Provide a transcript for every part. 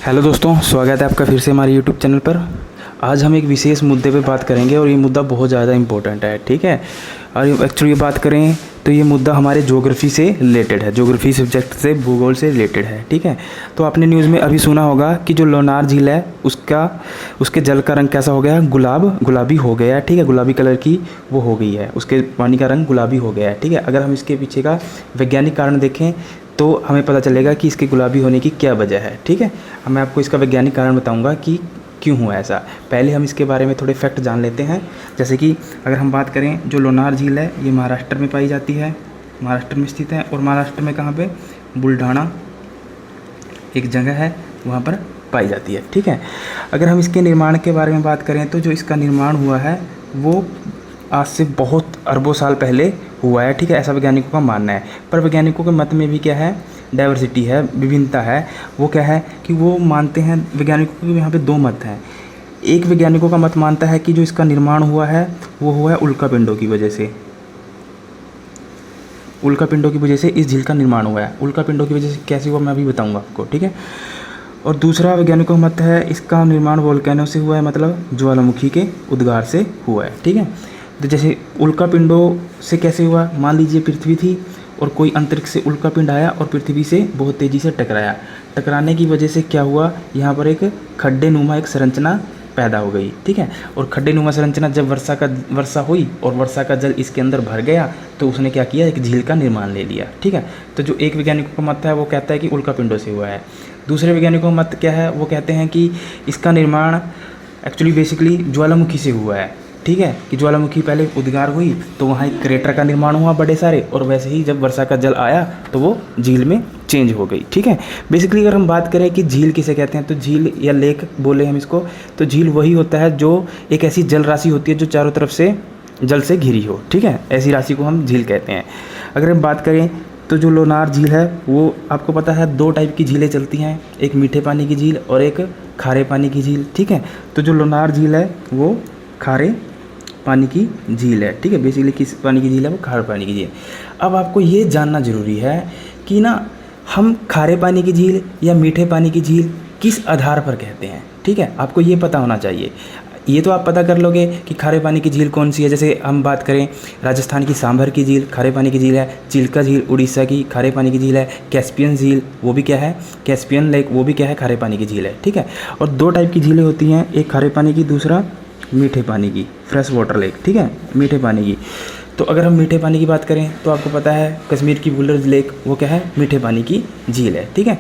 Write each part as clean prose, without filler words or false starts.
Hello दोस्तों, स्वागत है आपका फिर से हमारे यूट्यूब चैनल पर। आज हम एक विशेष मुद्दे पे बात करेंगे और ये मुद्दा बहुत ज़्यादा इम्पोर्टेंट है, ठीक है। और एक्चुअली बात करें तो ये मुद्दा हमारे ज्योग्राफी से रिलेटेड है, ज्योग्राफी सब्जेक्ट से, भूगोल से रिलेटेड है, ठीक है। तो आपने न्यूज़ में अभी सुना होगा कि जो लोनार झील है उसके जल का रंग कैसा हो गया, गुलाबी हो गया है, ठीक है। गुलाबी कलर की वो हो गई है, उसके पानी का रंग गुलाबी हो गया है, ठीक है। अगर हम इसके पीछे का वैज्ञानिक कारण देखें तो हमें पता चलेगा कि इसके गुलाबी होने की क्या वजह है, ठीक है। मैं आपको इसका वैज्ञानिक कारण बताऊंगा कि क्यों हुआ ऐसा। पहले हम इसके बारे में थोड़े फैक्ट जान लेते हैं। जैसे कि अगर हम बात करें, जो लोनार झील है ये महाराष्ट्र में पाई जाती है, महाराष्ट्र में स्थित है। और महाराष्ट्र में कहाँ पे, बुल्ढाना एक जगह है, वहाँ पर पाई जाती है, ठीक है। अगर हम इसके निर्माण के बारे में बात करें तो जो इसका निर्माण हुआ है वो आज से बहुत अरबों साल पहले हुआ है, ठीक है, ऐसा वैज्ञानिकों का मानना है। पर वैज्ञानिकों के मत में भी क्या है, डाइवर्सिटी है, विभिन्नता है। वो क्या है कि वो मानते हैं, वैज्ञानिकों के यहाँ पे दो मत हैं। एक वैज्ञानिकों का मत मानता है कि जो इसका निर्माण हुआ है वो हुआ है उल्कापिंडों की वजह से। उल्कापिंडों की वजह से इस झील का निर्माण हुआ है। उल्कापिंडों की वजह से कैसे हुआ मैं अभी बताऊँगा आपको, ठीक है। और दूसरा वैज्ञानिकों का मत है इसका निर्माण वोल्केनो से हुआ है, मतलब ज्वालामुखी के उद्गार से हुआ है, ठीक है। तो जैसे उल्कापिंडों से कैसे हुआ, मान लीजिए पृथ्वी थी और कोई अंतरिक्ष से उल्कापिंड आया और पृथ्वी से बहुत तेज़ी से टकराया। टकराने की वजह से क्या हुआ, यहाँ पर एक खड्डे नुमा एक संरचना पैदा हो गई, ठीक है। और खड्डे नुमा संरचना जब वर्षा हुई और वर्षा का जल इसके अंदर भर गया तो उसने क्या किया, एक झील का निर्माण ले लिया, ठीक है। तो जो एक वैज्ञानिकों का मत है वो कहता है कि उल्कापिंडों से हुआ है। दूसरे वैज्ञानिकों का मत क्या है, वो कहते हैं कि इसका निर्माण एक्चुअली बेसिकली ज्वालामुखी से हुआ है, ठीक है। कि ज्वालामुखी पहले उद्गार हुई तो वहाँ एक क्रेटर का निर्माण हुआ बड़े सारे, और वैसे ही जब वर्षा का जल आया तो वो झील में चेंज हो गई, ठीक है। बेसिकली अगर हम बात करें कि झील किसे कहते हैं, तो झील या लेक बोले हम इसको, तो झील वही होता है जो एक ऐसी जल राशि होती है जो चारों तरफ से जल से घिरी हो, ठीक है। ऐसी राशि को हम झील कहते हैं। अगर हम बात करें तो जो लोनार झील है वो आपको पता है दो टाइप की झीलें चलती हैं, एक मीठे पानी की झील और एक खारे पानी की झील, ठीक है। तो जो लोनार झील है वो खारे पानी की झील है, ठीक है। बेसिकली किस पानी की झील है, वो खारे पानी की झील। अब आपको ये जानना ज़रूरी है कि ना हम खारे पानी की झील या मीठे पानी की झील किस आधार पर कहते हैं, ठीक है। आपको ये पता होना चाहिए। ये तो आप पता कर लोगे कि खारे पानी की झील कौन सी है। जैसे हम बात करें राजस्थान की सांभर की झील खारे पानी की झील है, चिल्का झील उड़ीसा की खारे पानी की झील है, कैस्पियन झील वो भी क्या है, कैस्पियन लेक वो भी क्या है, खारे पानी की झील है, ठीक है। और दो टाइप की झीलें होती हैं, एक खारे पानी की, दूसरा मीठे पानी की, फ्रेश वाटर लेक, ठीक है, मीठे पानी की। तो अगर हम मीठे पानी की बात करें तो आपको पता है कश्मीर की वुलर लेक वो क्या है, मीठे पानी की झील है, ठीक है।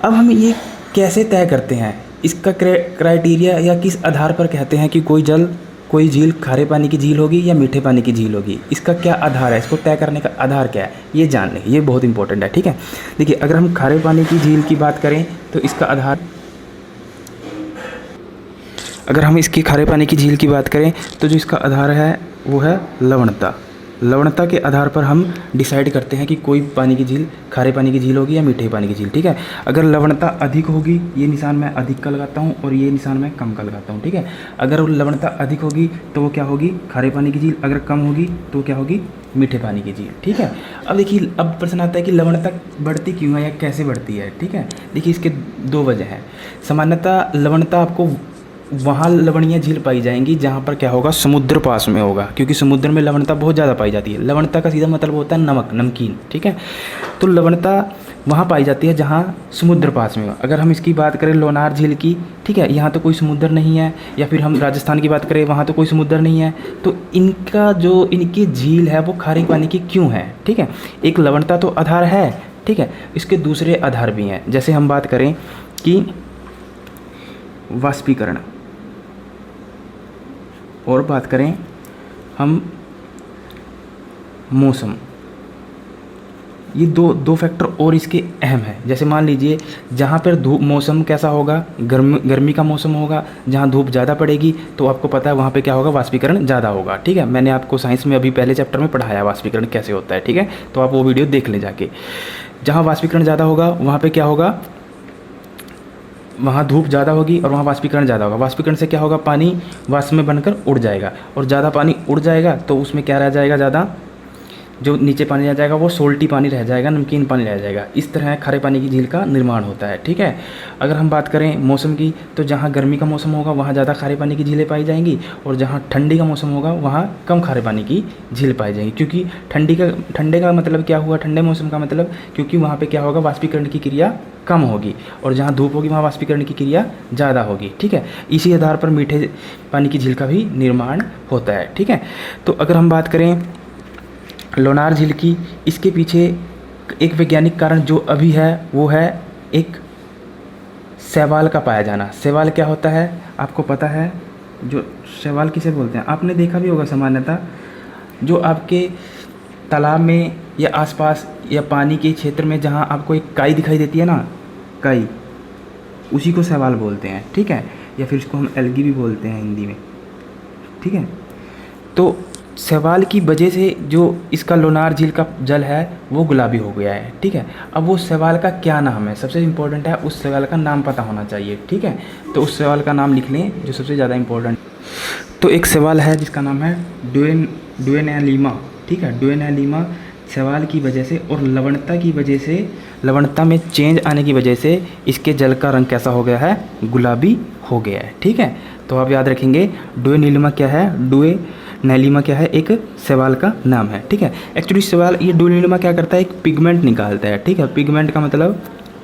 अब हम ये कैसे तय करते हैं, इसका क्राइटेरिया या किस आधार पर कहते हैं कि कोई झील खारे पानी की झील होगी या मीठे पानी की झील होगी, इसका क्या आधार है, इसको तय करने का आधार क्या है, ये जान लें, ये बहुत इंपॉर्टेंट है, ठीक है। देखिए अगर हम खारे पानी की झील की बात करें तो इसका आधार, अगर हम इसकी खारे पानी की झील की बात करें तो जो इसका आधार है वो है लवणता। लवणता के आधार पर हम डिसाइड करते हैं कि कोई पानी की झील खारे पानी की झील होगी या मीठे पानी की झील, ठीक है। अगर लवणता अधिक होगी, ये निशान मैं अधिक का लगाता हूँ और ये निशान मैं कम का लगाता हूँ, ठीक है। अगर लवणता अधिक होगी तो वो क्या होगी, खारे पानी की झील, अगर कम होगी तो क्या होगी, मीठे पानी की झील, ठीक है। अब देखिए, अब प्रश्न आता है कि लवणता बढ़ती क्यों है या कैसे बढ़ती है, ठीक है। देखिए इसके दो वजह हैं। सामान्यतः लवणता आपको वहाँ लवणीय झील पाई जाएंगी जहाँ पर क्या होगा, समुद्र पास में होगा, क्योंकि समुद्र में लवणता बहुत ज़्यादा पाई जाती है। लवणता का सीधा मतलब होता है नमक, नमकीन, ठीक है। तो लवणता वहाँ पाई जाती है जहाँ समुद्र पास में हो। अगर हम इसकी बात करें लोनार झील की, ठीक है, यहाँ तो कोई समुद्र नहीं है, या फिर हम राजस्थान की बात करें वहाँ तो कोई समुद्र नहीं है, तो इनका जो इनकी झील है वो खारे पानी की क्यों है, ठीक है। एक लवणता तो आधार है, ठीक है, इसके दूसरे आधार भी हैं। जैसे हम बात करें कि वाष्पीकरण, और बात करें हम मौसम, ये दो फैक्टर और इसके अहम है। जैसे मान लीजिए जहाँ पर धूप, मौसम कैसा होगा, गर्मी का मौसम होगा, जहाँ धूप ज़्यादा पड़ेगी तो आपको पता है वहाँ पे क्या होगा, वाष्पीकरण ज़्यादा होगा, ठीक है। मैंने आपको साइंस में अभी पहले चैप्टर में पढ़ाया वाष्पीकरण कैसे होता है, ठीक है, तो आप वो वीडियो देख लें जाके। जहाँ वाष्पीकरण ज़्यादा होगा वहाँ पर क्या होगा, वहाँ धूप ज़्यादा होगी और वहाँ वाष्पीकरण ज़्यादा होगा। वाष्पीकरण से क्या होगा, पानी वाष्प में बनकर उड़ जाएगा, और ज़्यादा पानी उड़ जाएगा तो उसमें क्या रह जाएगा, ज़्यादा जो नीचे पानी रह जाएगा वो सोल्टी पानी रह जाएगा, नमकीन पानी रह जाएगा। इस तरह खारे पानी की झील का निर्माण होता है, ठीक है। अगर हम बात करें मौसम की, तो जहाँ गर्मी का मौसम होगा वहाँ ज़्यादा खारे पानी की झीलें पाई जाएंगी, और जहाँ ठंडी का मौसम होगा वहाँ कम खारे पानी की झील पाई जाएंगी। क्योंकि ठंडे का मतलब क्या हुआ, ठंडे मौसम का मतलब, क्योंकि वहाँ पे क्या होगा, वाष्पीकरण की क्रिया कम होगी, और जहाँ धूप होगी वहाँ वाष्पीकरण की क्रिया ज़्यादा होगी, ठीक है। इसी आधार पर मीठे पानी की झील का भी निर्माण होता है, ठीक है। तो अगर हम बात करें लोनार झील की, इसके पीछे एक वैज्ञानिक कारण जो अभी है वो है एक शैवाल का पाया जाना। शैवाल क्या होता है आपको पता है? जो शैवाल किसे बोलते हैं आपने देखा भी होगा सामान्यतः, जो आपके तालाब में या आसपास या पानी के क्षेत्र में जहाँ आपको एक काई दिखाई देती है ना, काई, उसी को शैवाल बोलते हैं, ठीक है। या फिर उसको हम एल्गी भी बोलते हैं हिंदी में, ठीक है। तो शैवाल की वजह से जो इसका लोनार झील का जल है वो गुलाबी हो गया है, ठीक है। अब वो शैवाल का क्या नाम है, सबसे इम्पोर्टेंट है उस शैवाल का नाम पता होना चाहिए, ठीक है। तो उस शैवाल का नाम लिख लें जो सबसे ज़्यादा इम्पोर्टेंट। तो एक शैवाल है जिसका नाम है डुएनेलिमा, ठीक है। डुएनेलिमा शैवाल की वजह से और लवणता की वजह से, लवणता में चेंज आने की वजह से इसके जल का रंग कैसा हो गया है, गुलाबी हो गया है, ठीक है। तो आप याद रखेंगे डुएनेलिमा क्या है, डुएनेलिमा क्या है, एक शैवाल का नाम है, ठीक है। एक्चुअली शैवाल ये डुएनेलिमा क्या करता है, एक पिगमेंट निकालता है, ठीक है। पिगमेंट का मतलब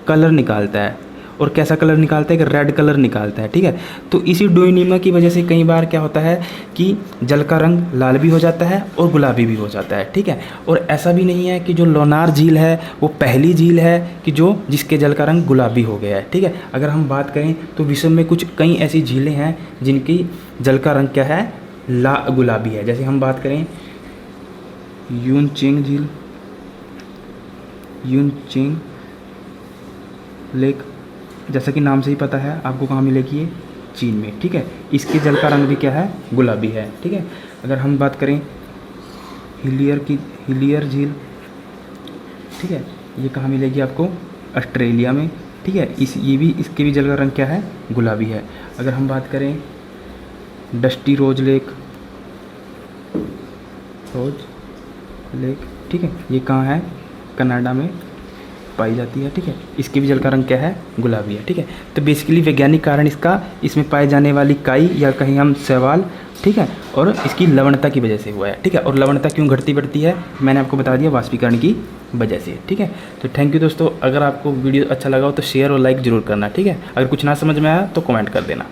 कलर निकालता है, और कैसा कलर निकालता है कि रेड कलर निकालता है, ठीक है। तो इसी डुएनेलिमा की वजह से कई बार क्या होता है कि जल का रंग लाल भी हो जाता है और गुलाबी भी हो जाता है, ठीक है। और ऐसा भी नहीं है कि जो लोनार झील है वो पहली झील है कि जिसके जल का रंग गुलाबी हो गया है, ठीक है। अगर हम बात करें तो विश्व में कुछ कई ऐसी झीलें हैं जिनकी जल का रंग क्या है, गुलाबी है। जैसे हम बात करें यूनचेंग झील, यूनचेंग लेक, जैसा कि नाम से ही पता है आपको कहाँ मिलेगी, ये चीन में, ठीक है। इसके जल का रंग भी क्या है, गुलाबी है, ठीक है। अगर हम बात करें हिलियर झील, ठीक है, ये कहाँ मिलेगी आपको, ऑस्ट्रेलिया में, ठीक है। इसके भी जल का रंग क्या है, गुलाबी है। अगर हम बात करें डस्टी रोज लेक, ठीक है, ये कहाँ है, कनाडा में पाई जाती है, ठीक है। इसके भी जल का रंग क्या है, गुलाबी है, ठीक है। तो बेसिकली वैज्ञानिक कारण इसमें पाए जाने वाली काई या कहीं हम शैवाल, ठीक है, और इसकी लवणता की वजह से हुआ है, ठीक है। और लवणता क्यों घटती बढ़ती है मैंने आपको बता दिया, वाष्पीकरण की वजह से, ठीक है। तो थैंक यू दोस्तों, अगर आपको वीडियो अच्छा लगा हो तो शेयर और लाइक ज़रूर करना, ठीक है। अगर कुछ ना समझ में आया तो कमेंट कर देना।